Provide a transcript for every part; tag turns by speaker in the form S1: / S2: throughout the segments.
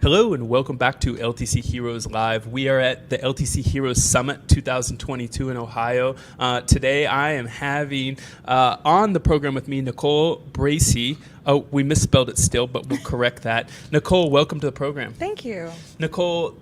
S1: Hello and welcome back to LTC Heroes Live. We are at the LTC Heroes Summit 2022 in Ohio. Today I am having on the program with me Nicole Bracy. Oh, we misspelled it still, but we'll correct that. Nicole, welcome to the program.
S2: Thank you.
S1: Nicole,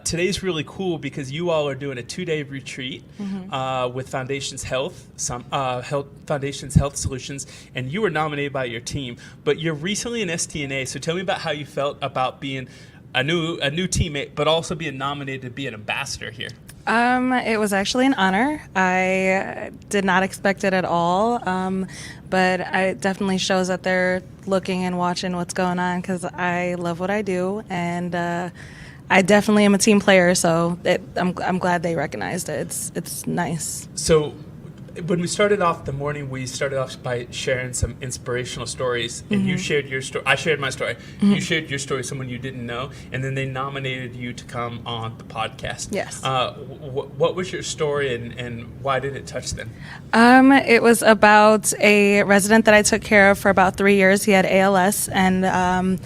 S1: today's really cool because you all are doing a 2-day retreat with Foundations Health Solutions, and you were nominated by your team. But you're recently an STNA, so tell me about how you felt about being a new teammate, but also being nominated to be an ambassador here.
S2: It was actually an honor. I did not expect it at all, but it definitely shows that they're looking and watching what's going on because I love what I do, and I definitely am a team player, so I'm glad they recognized it. It's nice.
S1: So when we started off the morning, we started off by sharing some inspirational stories, and you shared your story. I shared my story. You shared your story, someone you didn't know, and then they nominated you to come on the podcast.
S2: Yes.
S1: What was your story, and why did it touch them?
S2: It was about a resident that I took care of for about 3 years. He had ALS, and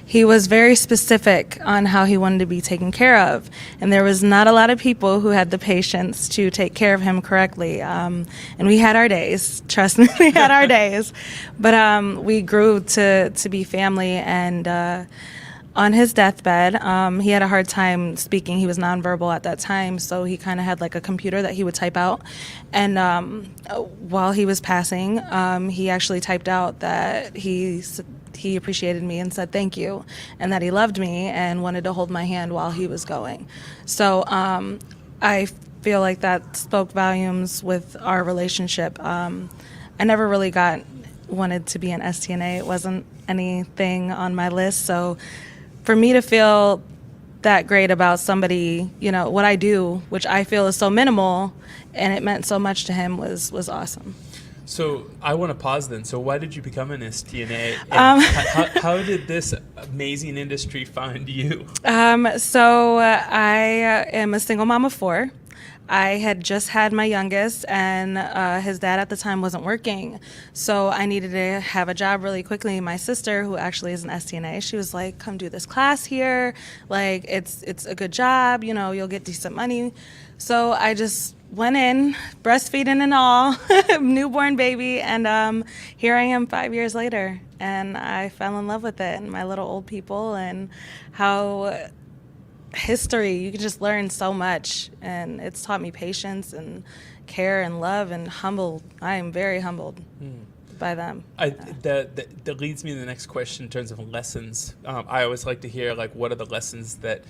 S2: he was very specific on how he wanted to be taken care of. And there was not a lot of people who had the patience to take care of him correctly. And we had our days. Trust me, we had our days. But we grew to be family. And on his deathbed, he had a hard time speaking. He was nonverbal at that time. So he kind of had like a computer that he would type out. And while he was passing, he actually typed out that he appreciated me and said thank you, and that he loved me and wanted to hold my hand while he was going. So I feel like that spoke volumes with our relationship. I never really wanted to be an STNA. It wasn't anything on my list. So for me to feel that great about somebody, what I do, which I feel is so minimal, and it meant so much to him was awesome.
S1: So I want to pause then. So why did you become an STNA? And how did this amazing industry find you?
S2: So I am a single mom of 4. I had just had my youngest, and his dad at the time wasn't working. So I needed to have a job really quickly. My sister, who actually is an STNA, she was like, come do this class here. Like, it's a good job. You'll get decent money. So I just went in, breastfeeding and all, newborn baby, and here I am 5 years later, and I fell in love with it and my little old people and how history, you can just learn so much, and it's taught me patience and care and love and humble. I am very humbled by them.
S1: That leads me to the next question in terms of lessons. I always like to hear, like, what are the lessons that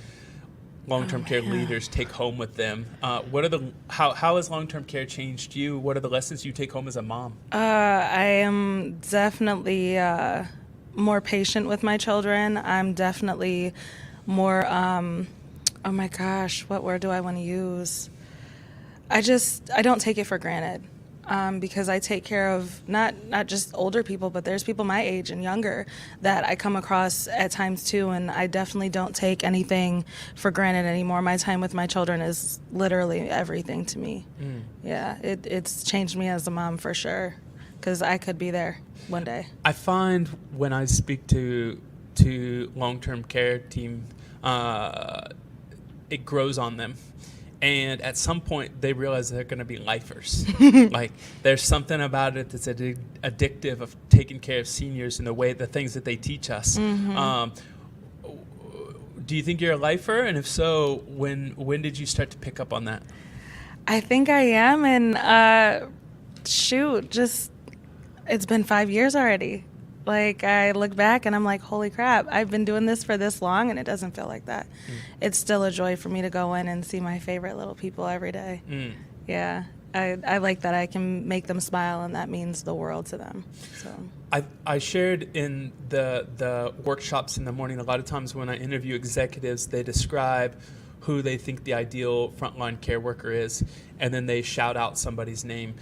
S1: long-term care leaders take home with them? How has long-term care changed you? What are the lessons you take home as a mom?
S2: I am definitely more patient with my children. I'm definitely more, oh my gosh, what word do I want to use? I don't take it for granted. Because I take care of not just older people, but there's people my age and younger that I come across at times too, and I definitely don't take anything for granted anymore. My time with my children is literally everything to me. Yeah, it's changed me as a mom for sure, because I could be there one day.
S1: I find when I speak to long-term care team, it grows on them. And at some point, they realize they're going to be lifers. Like, there's something about it that's addictive of taking care of seniors in the things that they teach us. Do you think you're a lifer? And if so, when did you start to pick up on that?
S2: I think I am. And it's been 5 years already. Like, I look back and I'm like, holy crap, I've been doing this for this long, and it doesn't feel like that. It's still a joy for me to go in and see my favorite little people every day. Yeah, I like that I can make them smile, and that means the world to them. So
S1: I shared in the workshops in the morning, a lot of times when I interview executives, they describe who they think the ideal frontline care worker is, and then they shout out somebody's name.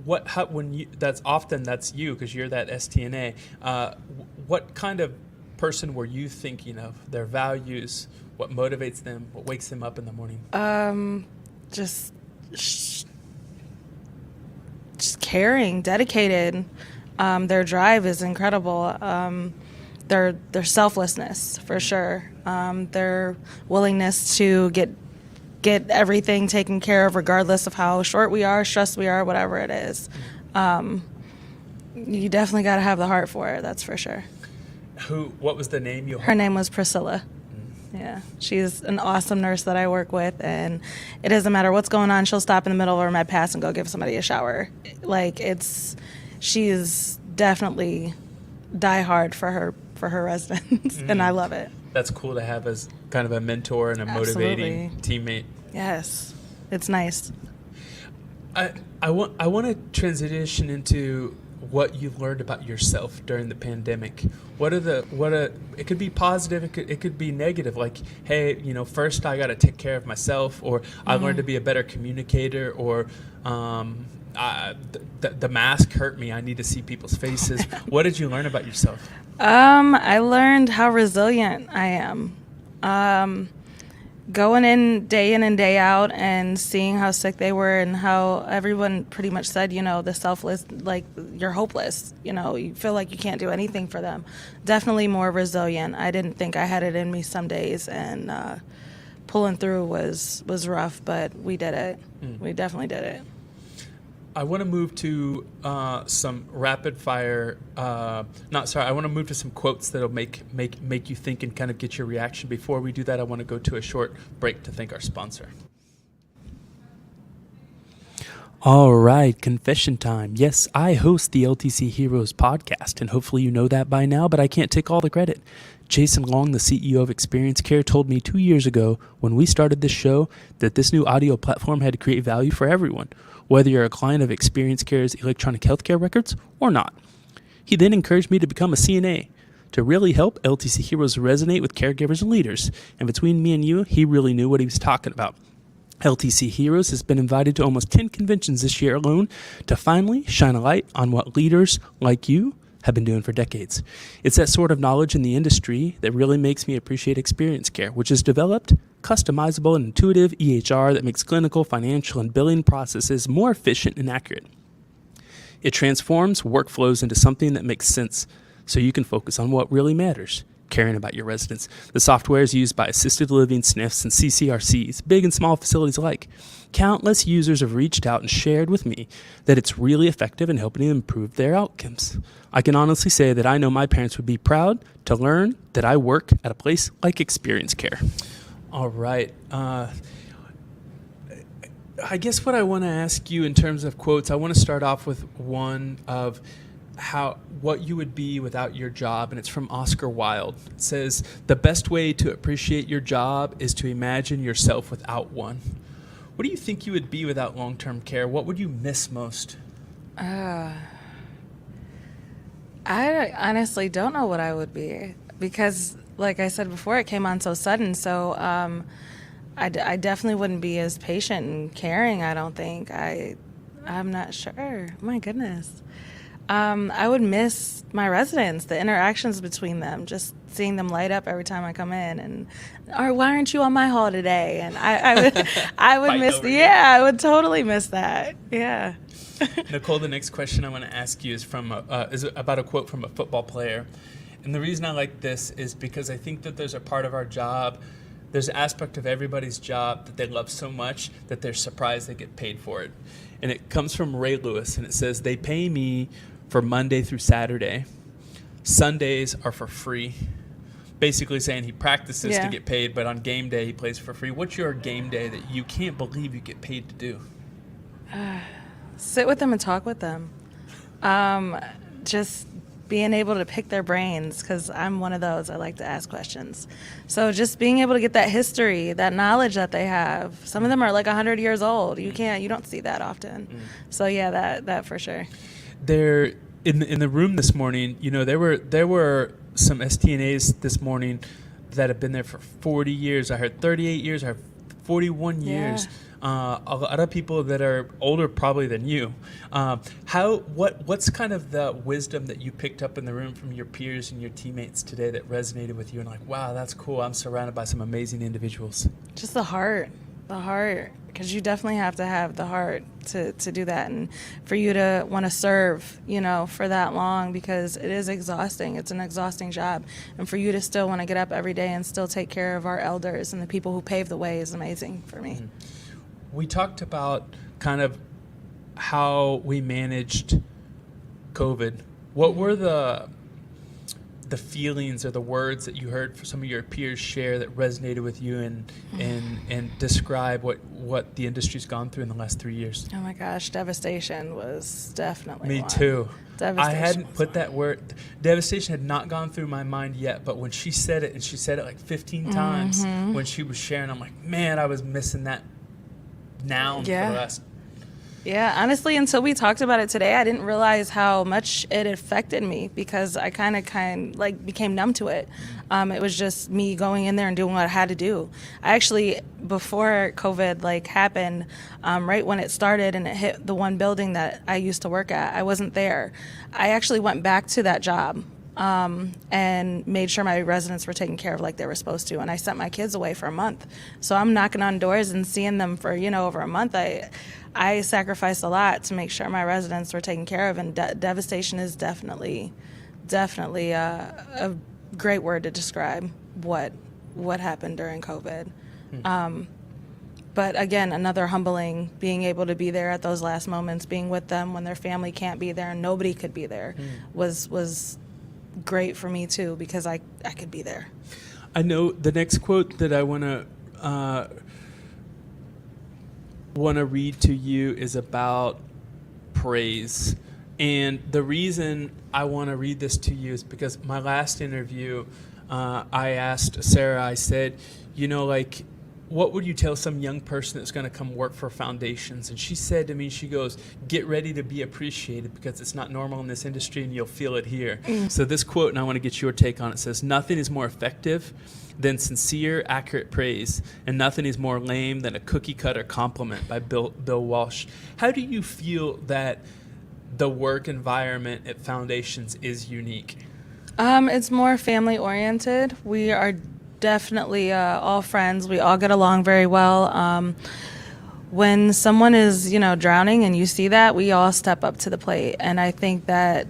S1: That's you, because you're that STNA. What kind of person were you thinking of? Their values, what motivates them, what wakes them up in the morning? Just
S2: caring, dedicated, Their drive is incredible. Their selflessness, for sure. Their willingness to get everything taken care of, regardless of how short we are, stressed we are, whatever it is. You definitely got to have the heart for it. That's for sure.
S1: What was the name you?
S2: Her name was Priscilla. Yeah, she's an awesome nurse that I work with, and it doesn't matter what's going on. She'll stop in the middle of her med pass and go give somebody a shower. She's definitely die hard for her residents, and I love it.
S1: That's cool to have as kind of a mentor and a motivating teammate.
S2: Yes, it's nice.
S1: I want to transition into what you've learned about yourself during the pandemic. It could be positive, it could be negative, like, hey, first I got to take care of myself, or I learned to be a better communicator, or the mask hurt me, I need to see people's faces. What did you learn about yourself?
S2: I learned how resilient I am. Going in and day out and seeing how sick they were and how everyone pretty much said, the selfless, like, you're hopeless. You feel like you can't do anything for them. Definitely more resilient. I didn't think I had it in me some days, and pulling through was rough, but we did it. We definitely did it.
S1: I want to move to some rapid fire. I want to move to some quotes that'll make you think and kind of get your reaction. Before we do that, I want to go to a short break to thank our sponsor. All right, confession time. Yes, I host the LTC Heroes podcast, and hopefully you know that by now, but I can't take all the credit. Jason Long, the CEO of Experience Care, told me 2 years ago when we started this show that this new audio platform had to create value for everyone, whether you're a client of Experience Care's electronic healthcare records or not. He then encouraged me to become a CNA to really help LTC Heroes resonate with caregivers and leaders. And between me and you, he really knew what he was talking about. LTC Heroes has been invited to almost 10 conventions this year alone to finally shine a light on what leaders like you have been doing for decades. It's that sort of knowledge in the industry that really makes me appreciate Experience Care, which has developed customizable and intuitive EHR that makes clinical, financial, and billing processes more efficient and accurate. It transforms workflows into something that makes sense so you can focus on what really matters, caring about your residents. The software is used by assisted living, SNFs, and CCRCs, big and small facilities alike. Countless users have reached out and shared with me that it's really effective in helping them improve their outcomes. I can honestly say that I know my parents would be proud to learn that I work at a place like Experience Care. All right. I guess what I want to ask you in terms of quotes, I want to start off with one of what you would be without your job, and it's from Oscar Wilde. It says, "The best way to appreciate your job is to imagine yourself without one." What do you think you would be without long-term care? What would you miss most?
S2: I honestly don't know what I would be, because, like I said before, it came on so sudden. So I definitely wouldn't be as patient and caring, I don't think. I'm not sure. My goodness. I would miss my residents, the interactions between them, just seeing them light up every time I come in, and, or why aren't you on my hall today? And I would miss, I would totally miss that. Yeah.
S1: Nicole, the next question I want to ask you is is about a quote from a football player. And the reason I like this is because I think that there's a part of our job, there's an aspect of everybody's job that they love so much that they're surprised they get paid for it. And it comes from Ray Lewis, and it says, "They pay me for Monday through Saturday. Sundays are for free." Basically saying he practices to get paid, but on game day he plays for free. What's your game day that you can't believe you get paid to do?
S2: Sit with them and talk with them. Just being able to pick their brains, because I'm one of those. I like to ask questions. So just being able to get that history, that knowledge that they have. Some of them are like 100 years old. You don't see that often. So yeah, that for sure.
S1: There in the room this morning, there were some STNAs this morning that have been there for 40 years. I heard 38 years. I heard 41 years. A lot of people that are older probably than you. What's kind of the wisdom that you picked up in the room from your peers and your teammates today that resonated with you and like, wow, that's cool. I'm surrounded by some amazing individuals.
S2: Just the heart. The heart, because you definitely have to have the heart to do that, and for you to want to serve, for that long, because it is exhausting. It's an exhausting job, and for you to still want to get up every day and still take care of our elders and the people who paved the way is amazing for me.
S1: We talked about kind of how we managed COVID. What were the feelings or the words that you heard from some of your peers share that resonated with you and describe what the industry's gone through in the last 3 years?
S2: Oh my gosh, devastation was definitely
S1: Me
S2: one.
S1: too.
S2: Devastation
S1: I hadn't
S2: was
S1: put
S2: one.
S1: that word. Devastation had not gone through my mind yet, but when she said it, and she said it like 15 times when she was sharing, I'm like, man, I was missing that noun for the last.
S2: Yeah, honestly, until we talked about it today, I didn't realize how much it affected me, because I kind of became numb to it. It was just me going in there and doing what I had to do. I actually, before COVID happened, right when it started and it hit the one building that I used to work at, I wasn't there. I actually went back to that job and made sure my residents were taken care of like they were supposed to. And I sent my kids away for a month. So I'm knocking on doors and seeing them for, over a month. I sacrificed a lot to make sure my residents were taken care of, and devastation is definitely a great word to describe what happened during COVID. But again, another humbling, being able to be there at those last moments, being with them when their family can't be there and nobody could be there, was great for me too, because I could be there.
S1: I know the next quote that I want to read to you is about praise. And the reason I want to read this to you is because my last interview, I asked Sarah, I said, what would you tell some young person that's going to come work for Foundations? And she said to me, she goes, get ready to be appreciated, because it's not normal in this industry and you'll feel it here. So this quote, and I want to get your take on it, says, nothing is more effective than sincere, accurate praise, and nothing is more lame than a cookie-cutter compliment, by Bill Walsh. How do you feel that the work environment at Foundations is unique?
S2: It's more family-oriented. We are definitely all friends. We all get along very well. When someone is, drowning and you see that, we all step up to the plate. And I think that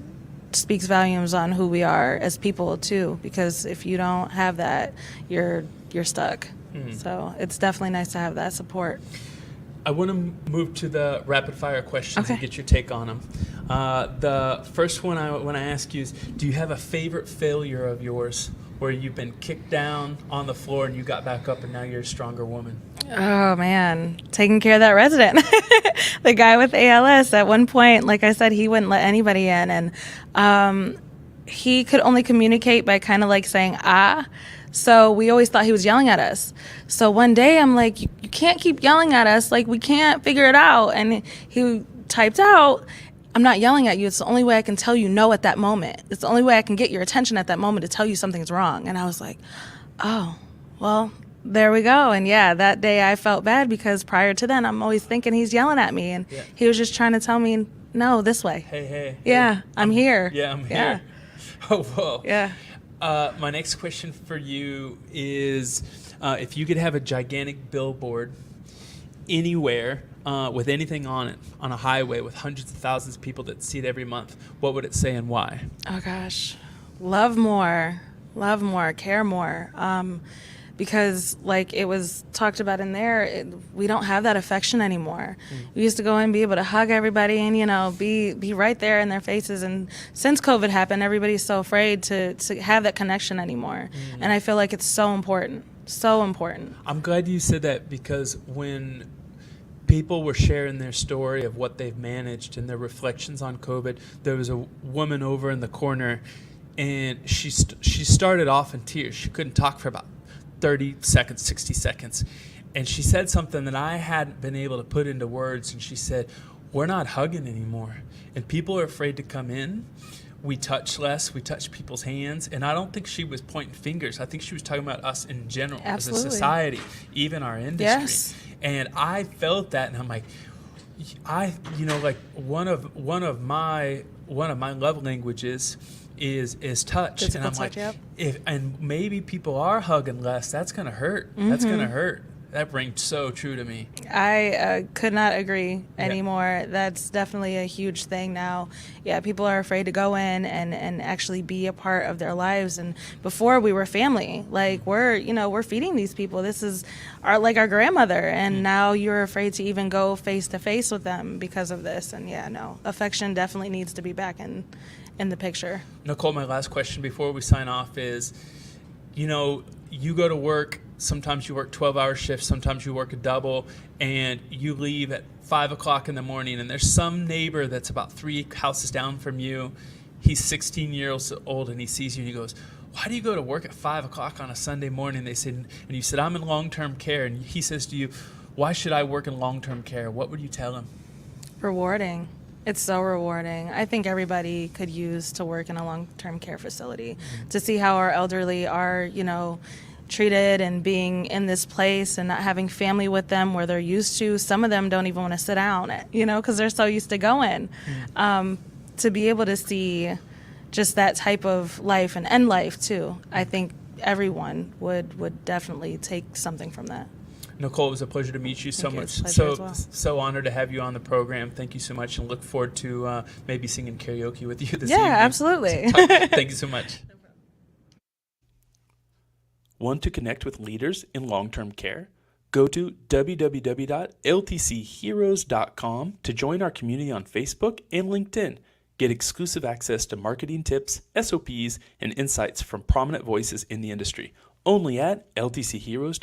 S2: speaks volumes on who we are as people too, because if you don't have that, you're stuck. So it's definitely nice to have that support.
S1: I want to move to the rapid fire questions and get your take on them. The first one I want to ask you is, do you have a favorite failure of yours where you've been kicked down on the floor and you got back up and now you're a stronger woman?
S2: Oh man, taking care of that resident. The guy with ALS, at one point, like I said, he wouldn't let anybody in, and he could only communicate by kind of saying ah. So we always thought he was yelling at us. So one day I'm like, you can't keep yelling at us, we can't figure it out. And he typed out, I'm not yelling at you. It's the only way I can tell you no at that moment. It's the only way I can get your attention at that moment to tell you something's wrong. And I was like, oh, well, there we go. And yeah, that day I felt bad, because prior to then I'm always thinking he's yelling at me, and he was just trying to tell me, no, this way.
S1: Hey.
S2: Yeah, I'm here.
S1: Yeah, I'm here. Oh, whoa.
S2: Yeah.
S1: My next question for you is, if you could have a gigantic billboard anywhere with anything on it, on a highway with hundreds of thousands of people that see it every month, what would it say and why?
S2: Oh gosh, love more, care more. Because it was talked about in there, we don't have that affection anymore. We used to go and be able to hug everybody and, be right there in their faces. And since COVID happened, everybody's so afraid to have that connection anymore. And I feel like it's so important, so important.
S1: I'm glad you said that, because when people were sharing their story of what they've managed and their reflections on COVID, there was a woman over in the corner, and she started off in tears. She couldn't talk for about 30 seconds, 60 seconds. And she said something that I hadn't been able to put into words. And she said, we're not hugging anymore. And people are afraid to come in. We touch less. We touch people's hands. And I don't think she was pointing fingers. I think she was talking about us in general.
S2: Absolutely.
S1: As a society, even our industry.
S2: Yes.
S1: And I felt that, and I'm like, one of my love languages is touch.
S2: Physical
S1: and I'm
S2: touch,
S1: like,
S2: yep.
S1: and maybe people are hugging less. That's gonna hurt. That's gonna hurt. That rings so true to me.
S2: I could not agree
S1: Yeah.
S2: anymore. That's definitely a huge thing now. Yeah, people are afraid to go in and actually be a part of their lives. And before we were family, like we're feeding these people. This is our grandmother, and now you're afraid to even go face to face with them because of this. And yeah, no, affection definitely needs to be back in the picture.
S1: Nicole, my last question before we sign off is, you go to work, sometimes you work 12-hour shifts, sometimes you work a double, and you leave at 5 o'clock in the morning, and there's some neighbor that's about 3 houses down from you. He's 16 years old, and he sees you, and he goes, why do you go to work at 5 o'clock on a Sunday morning? They said, and you said, I'm in long-term care, and he says to you, why should I work in long-term care? What would you tell him?
S2: Rewarding. It's so rewarding. I think everybody could use to work in a long-term care facility to see how our elderly are, treated and being in this place and not having family with them where they're used to. Some of them don't even want to sit down, because they're so used to going. To be able to see just that type of life and end life too, I think everyone would definitely take something from that.
S1: Nicole, it was a pleasure to meet you so
S2: Thank you.
S1: much.
S2: It's a pleasure as well.
S1: So honored to have you on the program. Thank you so much, and look forward to maybe singing karaoke with you this evening.
S2: Yeah, absolutely.
S1: Thank you so much. Want to connect with leaders in long-term care? Go to www.ltcheroes.com to join our community on Facebook and LinkedIn. Get exclusive access to marketing tips, SOPs, and insights from prominent voices in the industry. Only at ltcheroes.com.